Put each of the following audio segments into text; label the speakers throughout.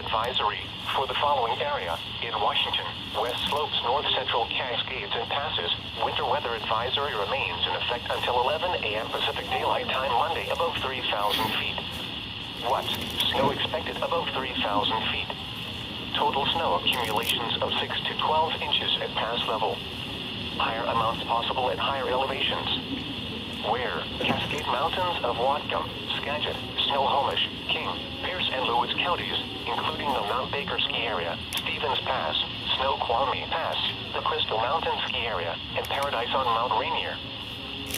Speaker 1: advisory for the following area in Washington: West Slopes, North Central Cascades and Passes. Winter weather advisory remains in effect until 11 a.m. Pacific Daylight Time Monday above 3,000 feet. What? Snow expected above 3,000 feet. Total snow accumulations of 6 to 12 inches at pass level. Higher amounts possible at higher elevations. Where? Cascade Mountains of Whatcom, Skagit, Snohomish, King, Pierce and Lewis counties, including the Mount Baker ski area, Stevens Pass, Snoqualmie Pass, the Crystal Mountain ski area, and Paradise on Mount Rainier.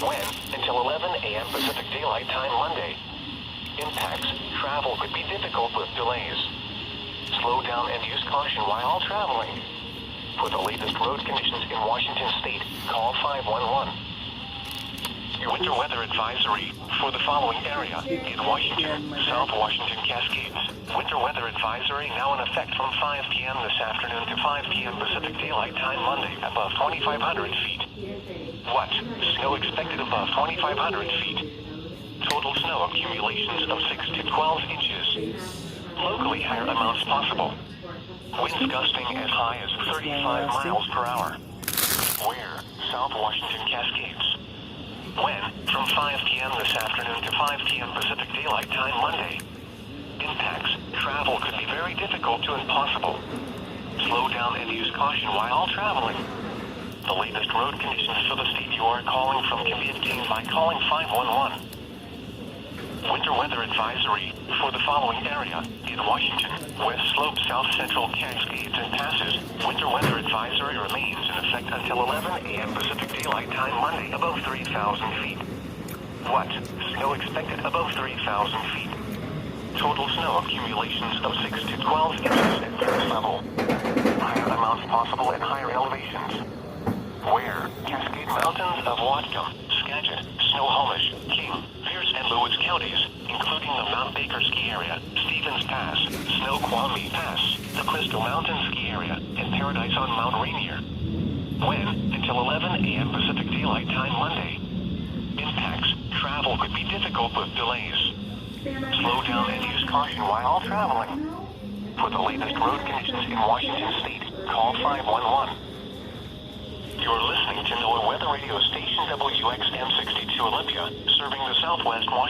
Speaker 1: When? Until 11 a.m. Pacific Daylight Time Monday. Impacts: travel could be difficult with delays. Slow down and use caution while traveling. For the latest road conditions in Washington State, call 511. Your winter weather advisory for the following area in Washington: South Washington Cascades. Winter weather advisory now in effect from 5 p.m. this afternoon to 5 p.m. Pacific Daylight Time Monday above 2,500 feet. What? Snow expected above 2,500 feet. Total snow accumulations of 6 to 12 inches. Locally higher amounts possible. Winds gusting as high as 35 miles per hour. Where? South Washington Cascades. When? From 5 p.m. this afternoon to 5 p.m. Pacific Daylight Time Monday. Impacts: travel could be very difficult to impossible. Slow down and use caution while traveling. The latest road conditions for the state you are calling from can be obtained by calling 511. Winter weather advisory for the following area in Washington: West Slopes, South Central Cascades and Passes. Winter weather advisory remains in effect until 11 a.m. Pacific Daylight Time Monday above 3,000 feet. What? Snow expected above 3,000 feet. Total snow accumulations of 6 to 12 inches at pass level. Higher amounts possible at higher elevations. Where? Cascade Mountains of Whatcom, Skagit, Snohomish, King, Pierce and Lewis counties, including the Mount Baker ski area, Stevens Pass, Snoqualmie Pass, the Crystal Mountain ski area, and Paradise on Mount Rainier. When? Until 11 a.m. Pacific Daylight Time Monday. Impacts: travel could be difficult with delays. Slow down and use caution while traveling. For the latest road conditions in Washington State, call 511. You're listening to NOAA Weather Radio Station WXM 62 Olympia, serving the Southwest Washington.